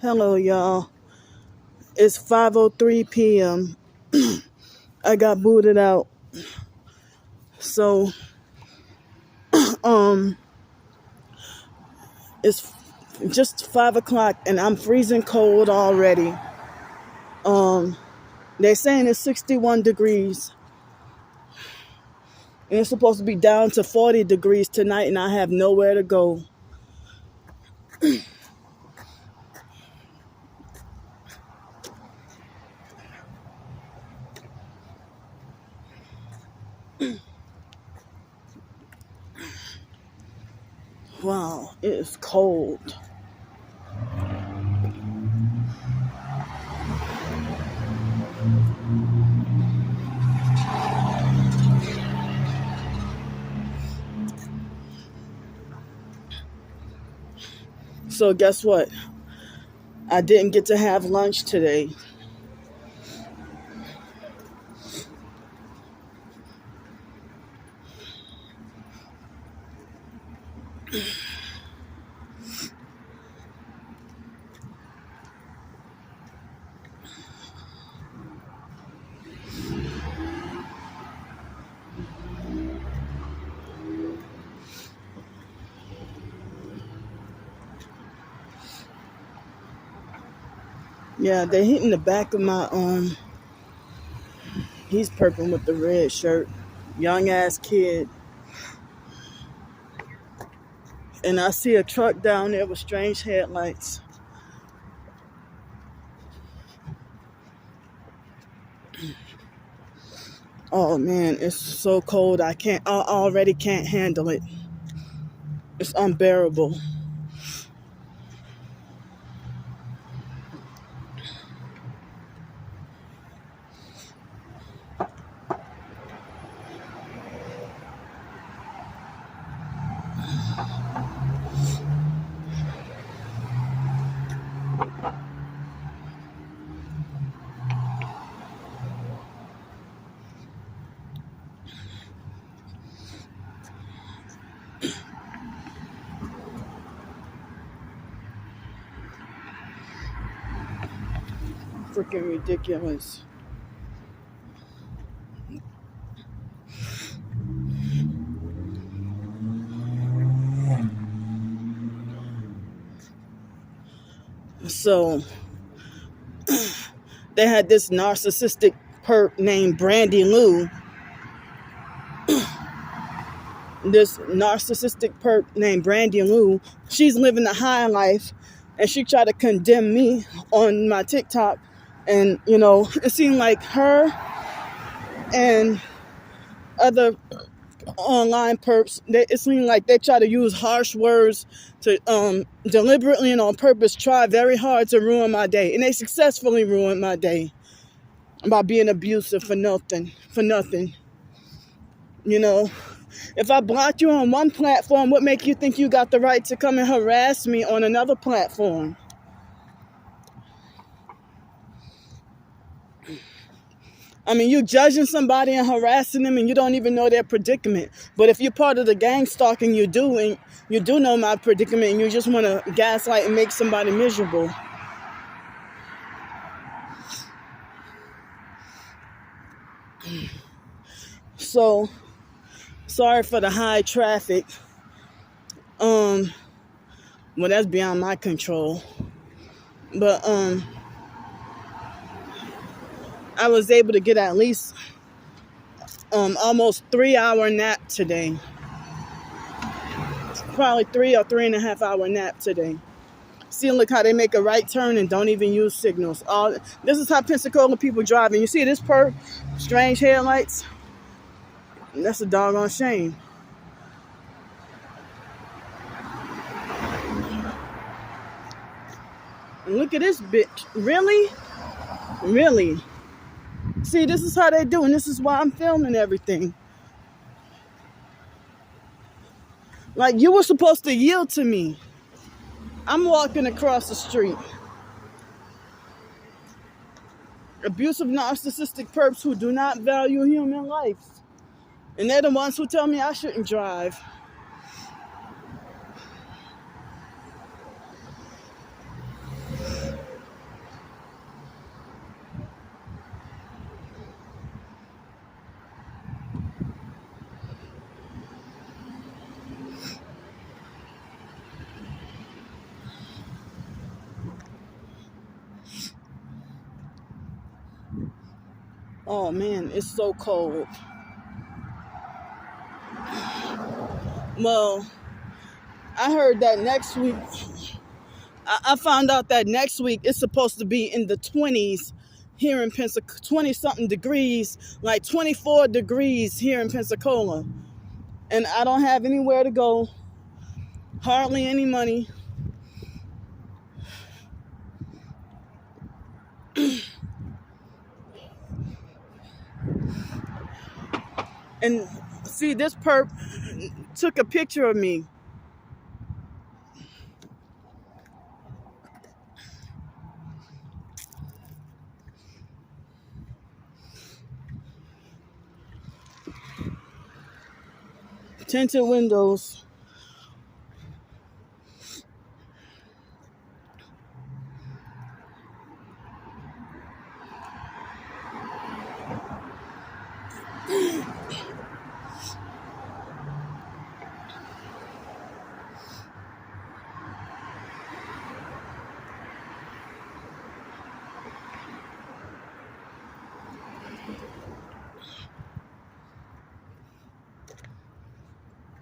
Hello, y'all. It's 5:03 p.m. I got booted out. So, um, it's just 5 o'clock and I'm freezing cold already. They're saying it's 61 degrees. And it's supposed to be down to 40 degrees tonight and I have nowhere to go. Wow, it is cold. So guess what? I didn't get to have lunch today. Yeah, they're hitting the back of my he's perping with the red shirt. Young ass kid. And I see a truck down there with strange headlights. Oh man, it's so cold. I already can't handle it. It's unbearable. Freaking ridiculous. So they had this narcissistic perp named Brandy Lou. This narcissistic perp named Brandy Lou. She's living a high life and she tried to condemn me on my TikTok. And, you know, it seemed like her and other online perps, it seemed like they try to use harsh words to deliberately and on purpose try very hard to ruin my day. And they successfully ruined my day by being abusive for nothing. You know, if I blocked you on one platform, what make you think you got the right to come and harass me on another platform? I mean, you judging somebody and harassing them and you don't even know their predicament. But if you're part of the gang stalking, you do, and you do know my predicament and you just want to gaslight and make somebody miserable. So, sorry for the high traffic. Well, that's beyond my control. But, I was able to get at least almost 3-hour nap today. Probably 3 or 3.5 hour nap today. See, look how they make a right turn and don't even use signals. This is how Pensacola people drive. And you see this perp, strange headlights? That's a doggone shame. And look at this bitch. Really? Really? See, this is how they do, and this is why I'm filming everything. Like, you were supposed to yield to me. I'm walking across the street. Abusive, narcissistic perps who do not value human life. And they're the ones who tell me I shouldn't drive. Oh man, it's so cold. Well, I heard that next week, I found out that next week it's supposed to be in the 20s here in Pensacola, 20 something degrees, like 24 degrees here in Pensacola. And I don't have anywhere to go, hardly any money. And see, this perp took a picture of me. Tinted windows.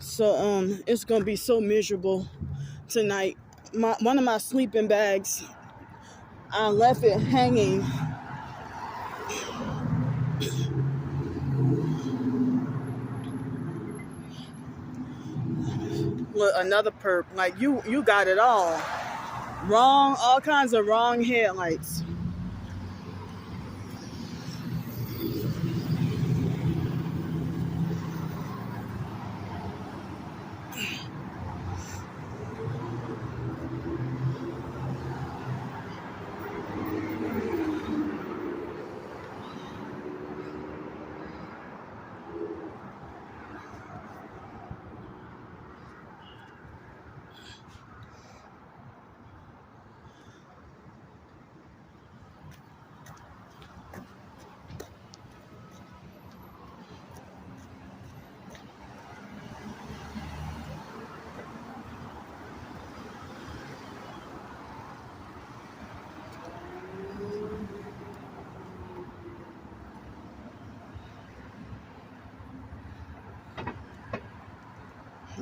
So it's gonna be so miserable tonight. One of my sleeping bags, I left it hanging with another perp. Like you got it all wrong, all kinds of wrong headlights.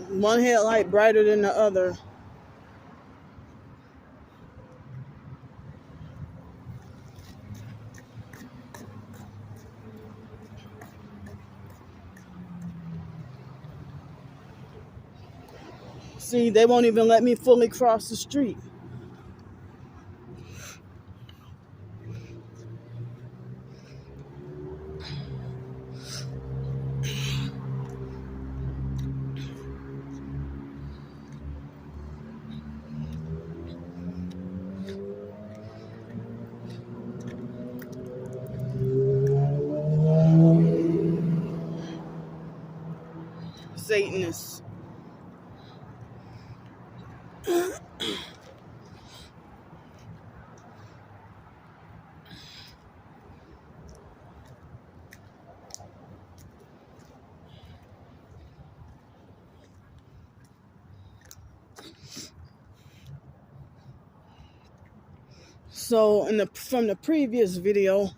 One headlight brighter than the other. See, they won't even let me fully cross the street. Satanists. So from the previous video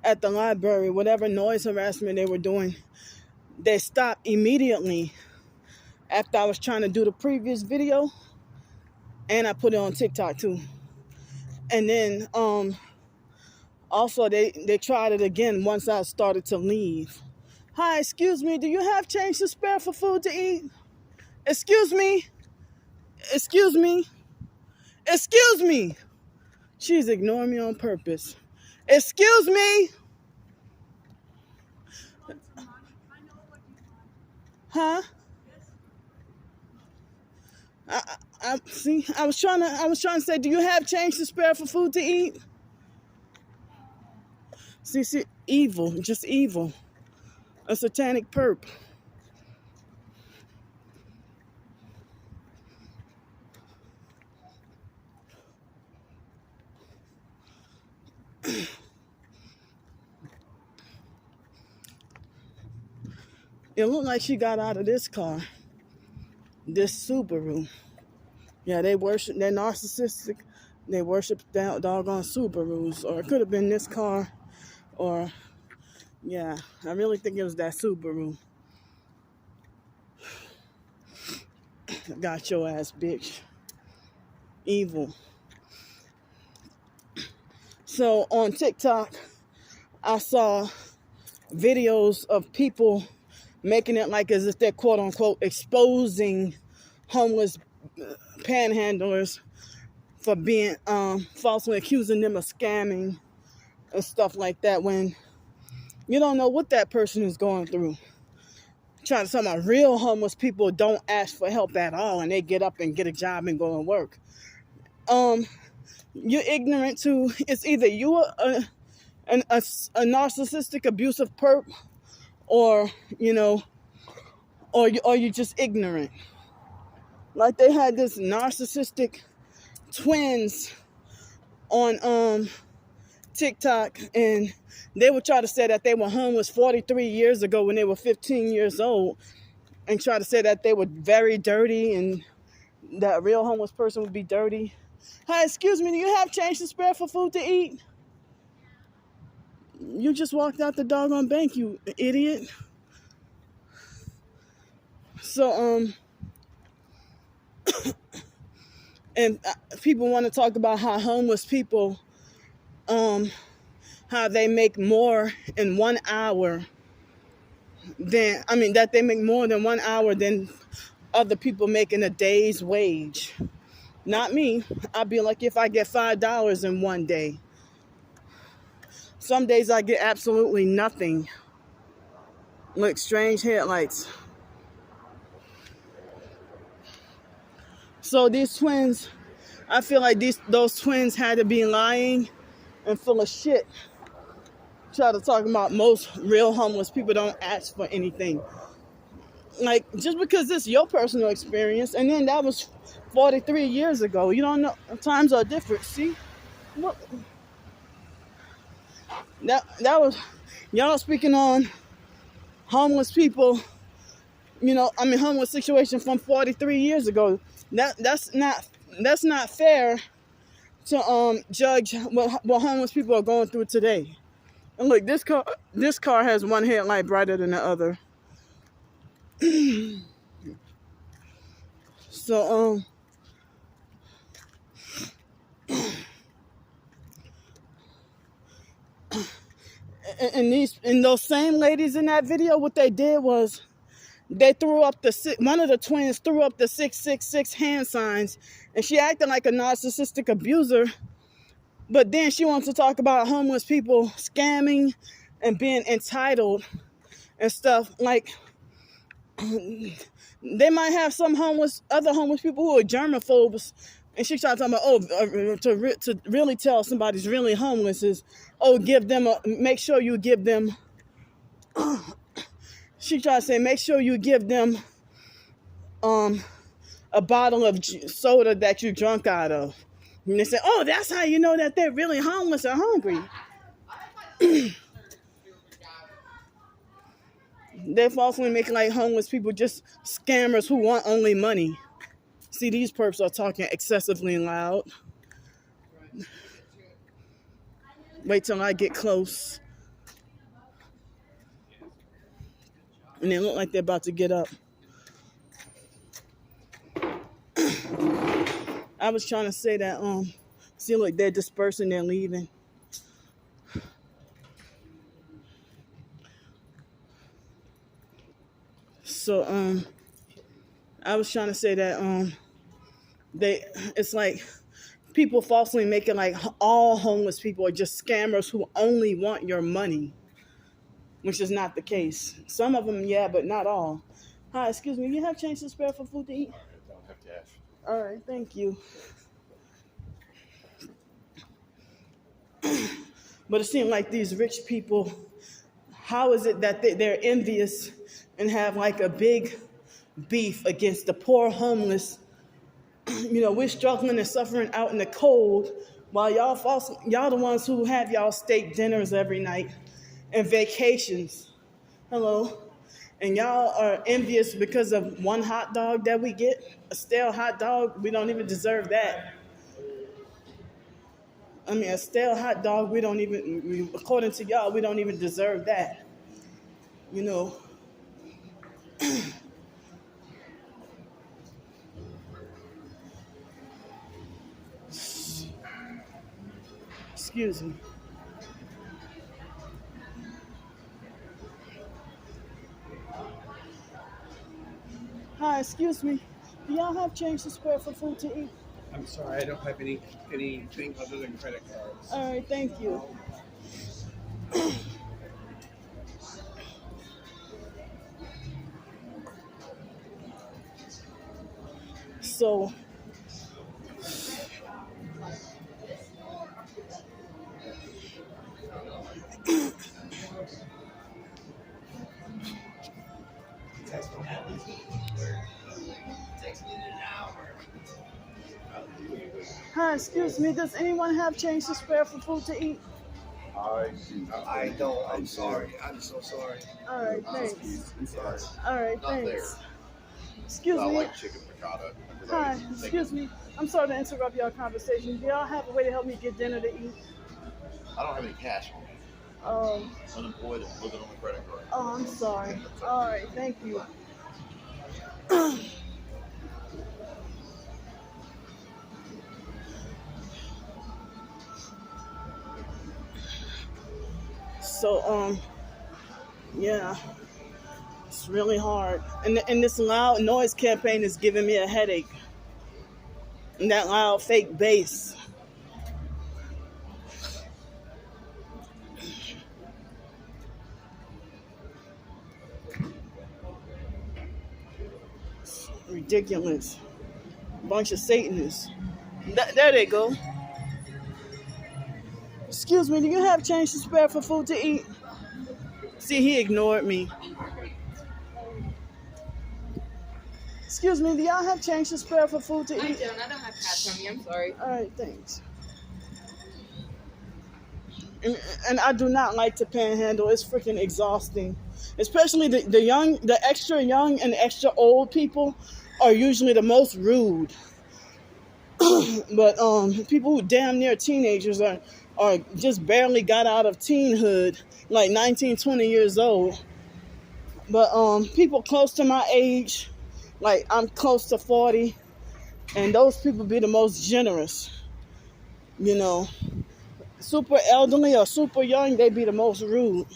at the library, whatever noise harassment they were doing, they stopped immediately after I was trying to do the previous video, and I put it on TikTok too. And then also they tried it again once I started to leave. Hi, excuse me, do you have change to spare for food to eat? Excuse me? Excuse me? Excuse me? She's ignoring me on purpose. Excuse me? Huh? I was trying to say, do you have change to spare for food to eat? See, evil, just evil. A satanic perp. It looked like she got out of this car, this Subaru. Yeah, they're narcissistic. They worship doggone Subarus, or it could have been this car, or Yeah, I really think it was that Subaru. Got your ass, bitch. Evil. So on TikTok, I saw videos of people making it like as if they're quote unquote exposing homeless panhandlers for being falsely accusing them of scamming and stuff like that when you don't know what that person is going through. Trying to talk about real homeless people don't ask for help at all and they get up and get a job and go and work. You're ignorant to it's either you are a narcissistic abusive perp or or you're just ignorant. Like they had this narcissistic twins on TikTok, and they would try to say that they were homeless 43 years ago when they were 15 years old, and try to say that they were very dirty and that a real homeless person would be dirty. Hi, excuse me, do you have change to spare for food to eat? You just walked out the doggone bank, you idiot. So, and people want to talk about how homeless people, how they make more in 1 hour that they make more than 1 hour than other people making a day's wage. Not me. I'd be like if I get $5 in one day. Some days I get absolutely nothing. Look, strange headlights. So these twins, I feel like those twins had to be lying and full of shit. Try to talk about most real homeless people don't ask for anything. Like, just because it's your personal experience, and then that was 43 years ago. You don't know. Times are different. See? What? That was, y'all speaking on homeless people, homeless situation from 43 years ago. That's not fair to judge what homeless people are going through today. And look, this car has one headlight brighter than the other. So and those same ladies in that video, what they did was they threw up one of the twins threw up the 666 hand signs, and she acted like a narcissistic abuser. But then she wants to talk about homeless people scamming and being entitled and stuff. Like, they might have other homeless people who are germaphobes, and she tried to talk about, to really tell somebody's really homeless is, make sure you give them. She tried to say, make sure you give them a bottle of soda that you drunk out of. And they say, oh, that's how you know that they're really homeless or hungry. They're falsely making like homeless people just scammers who want only money. See, these perps are talking excessively loud. Wait till I get close. And they look like they're about to get up. I was trying to say that, see, look, they're dispersing, they're leaving. So, I was trying to say that, it's like people falsely make it like all homeless people are just scammers who only want your money, which is not the case. Some of them, yeah, but not all. Hi, excuse me, you have change to spare for food to eat? I don't have cash. All right, thank you. But it seems like these rich people, how is it that they're envious and have like a big beef against the poor homeless? We're struggling and suffering out in the cold while y'all the ones who have y'all steak dinners every night and vacations. Hello. And y'all are envious because of one hot dog that we get, a stale hot dog. We don't even deserve that. A stale hot dog, according to y'all, we don't even deserve that. you know. Excuse me. Hi, excuse me. Do y'all have change to spare for food to eat? I'm sorry, I don't have anything other than credit cards. All right, thank you. So, hi, excuse me. Does anyone have change to spare for food to eat? I don't. I'm sorry. I'm so sorry. All right, thanks. I'm sorry. All right, Not there. thanks. Excuse I me. like chicken piccata. Hi, excuse me. I'm sorry to interrupt y'all conversation. Do y'all have a way to help me get dinner to eat? I don't have any cash on me. Um, Unemployed and living on the credit card. oh, I'm sorry. All right, thank you. So, yeah, it's really hard. And this loud noise campaign is giving me a headache. And that loud fake bass. It's ridiculous. Bunch of Satanists. There they go. Excuse me, do you have change to spare for food to eat? See, he ignored me. Excuse me, do y'all have change to spare for food to eat? I don't have cash on me. I'm sorry. All right, thanks. And I do not like to panhandle. It's freaking exhausting. Especially the extra young and extra old people are usually the most rude. But people who damn near teenagers are just barely got out of teenhood, like 19, 20 years old. But people close to my age, like I'm close to 40, and those people be the most generous. You know, super elderly or super young, they be the most rude.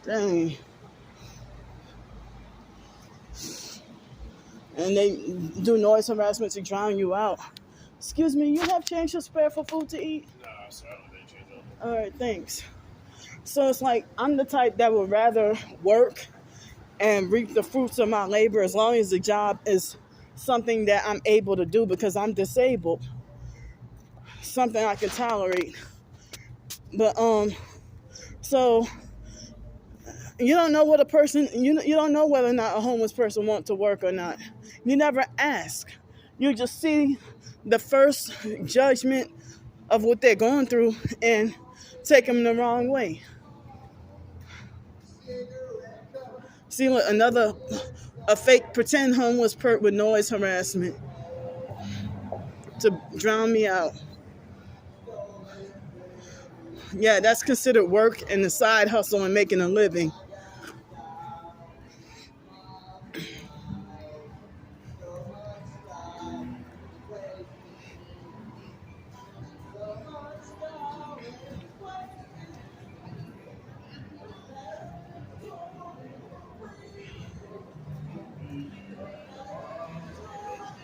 Dang. And they do noise harassment to drown you out. Excuse me, you have change to spare for food to eat? No, sorry, I don't have any change on me. All right, thanks. So it's like I'm the type that would rather work and reap the fruits of my labor as long as the job is something that I'm able to do because I'm disabled. Something I can tolerate. But so you don't know what a person you don't know whether or not a homeless person wants to work or not. You never ask. You just see the first judgment of what they're going through and take them the wrong way. See, look, a fake pretend homeless perp with noise harassment to drown me out. Yeah, that's considered work and a side hustle and making a living.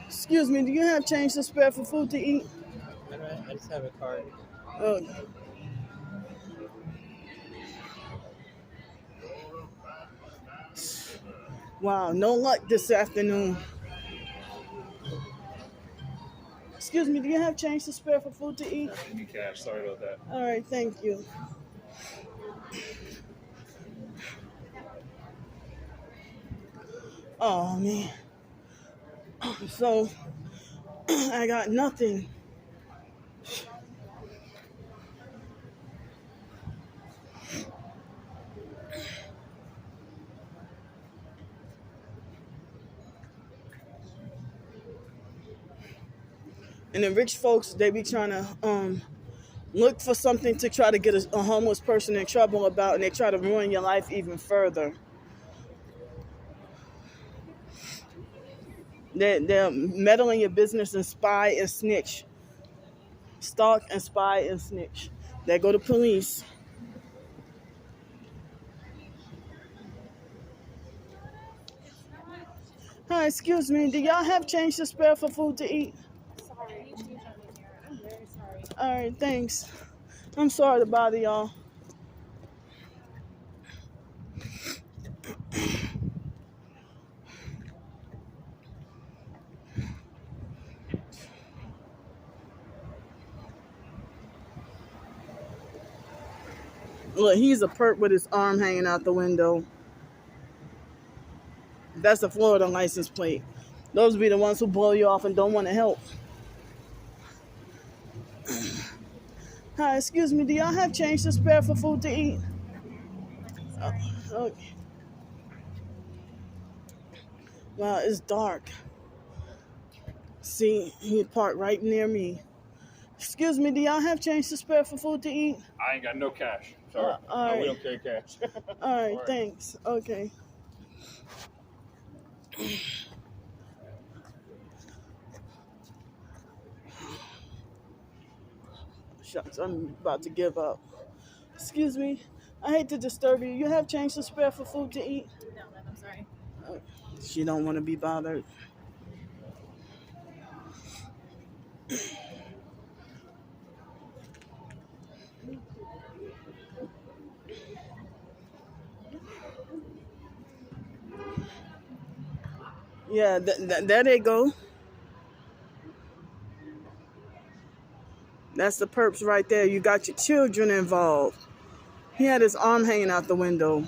Excuse me, do you have change to spare for food to eat? I just have a card. Oh. Wow, no luck this afternoon. Excuse me, do you have change to spare for food to eat? Give me cash. Sorry about that. All right, thank you. Oh, man. So, I got nothing. And the rich folks, they be trying to look for something to try to get a homeless person in trouble about, and they try to ruin your life even further. They're meddle in your business and spy and snitch. Stalk and spy and snitch. They go to police. Hi, excuse me. Do y'all have change to spare for food to eat? Sorry. I'm very sorry. All right, thanks. I'm sorry to bother y'all. Look, he's a perp with his arm hanging out the window. That's a Florida license plate. Those be the ones who blow you off and don't want to help. Hi, excuse me. Do y'all have change to spare for food to eat? Okay. Wow, it's dark. See, he parked right near me. Excuse me, do y'all have change to spare for food to eat? I ain't got no cash. Sorry. All No, right. we don't carry cash. All right, All right. thanks. Okay. Shucks, I'm about to give up. Excuse me, I hate to disturb you. You have change to spare for food to eat? No, I'm sorry. She don't want to be bothered. Yeah, there they go. That's the perps right there. You got your children involved. He had his arm hanging out the window.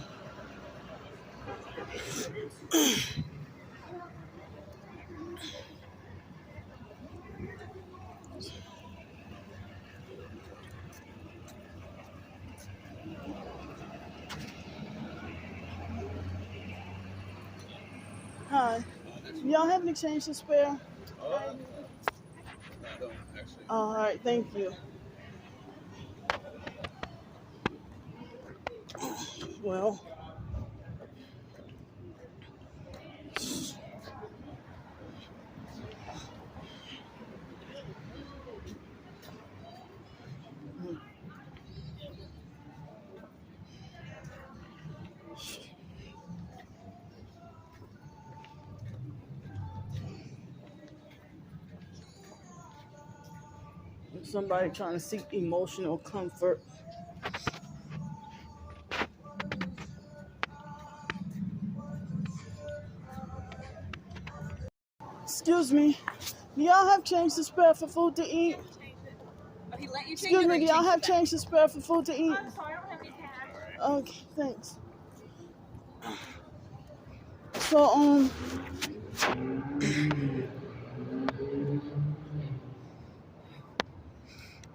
Hi. Y'all have any change to spare? All right, thank you. Well, somebody trying to seek emotional comfort. Excuse me, do y'all have change to spare for food to eat? Oh, he let you change Excuse it, me, or do he y'all changed have it back? change to spare for food to eat? I'm sorry, I don't have any cash. Okay, thanks. So,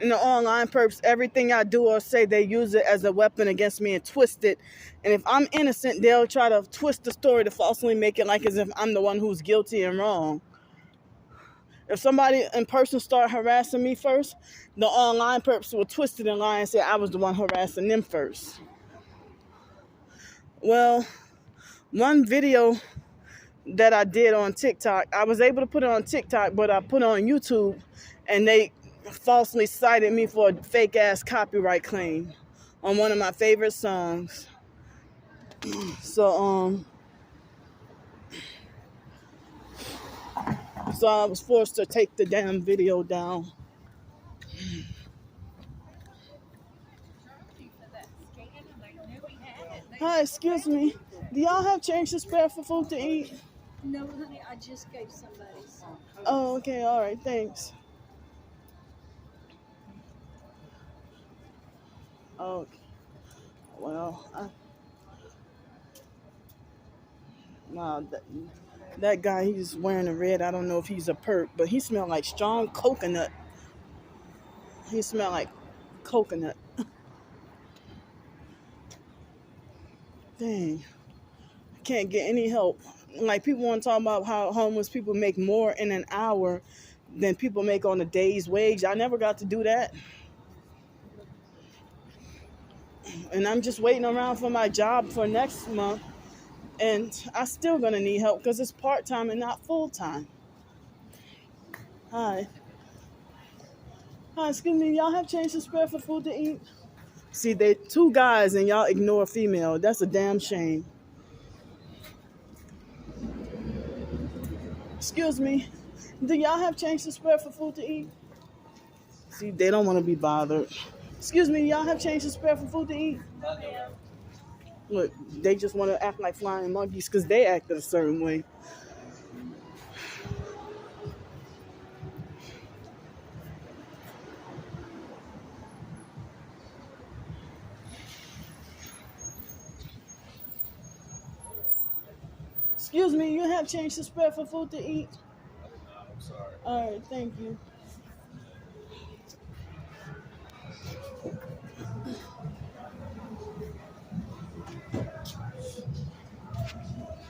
in the online perps, everything I do or say, they use it as a weapon against me and twist it. And if I'm innocent, they'll try to twist the story to falsely make it like as if I'm the one who's guilty and wrong. If somebody in person start harassing me first, the online perps will twist it and lie and say I was the one harassing them first. Well, one video that I did on TikTok, I was able to put it on TikTok, but I put it on YouTube, and they falsely cited me for a fake ass copyright claim on one of my favorite songs. So I was forced to take the damn video down. Hi, excuse me. Do y'all have change to spare for food to eat? No, honey, I just gave somebody some. Oh, okay, all right, thanks. Okay. Well, nah, that guy, he's wearing a red. I don't know if he's a perp, but he smelled like strong coconut. He smelled like coconut. Dang. Can't get any help. Like, people want to talk about how homeless people make more in an hour than people make on a day's wage. I never got to do that. And I'm just waiting around for my job for next month. And I still gonna need help because it's part-time and not full-time. Hi. Hi, excuse me, y'all have change to spare for food to eat? See, they two guys and y'all ignore a female. That's a damn shame. Excuse me, do y'all have change to spare for food to eat? See, they don't want to be bothered. Excuse me, y'all have change to spare for food to eat? Look, they just want to act like flying monkeys because they acted a certain way. Excuse me, you have change to spare for food to eat? I'm sorry. All right, thank you.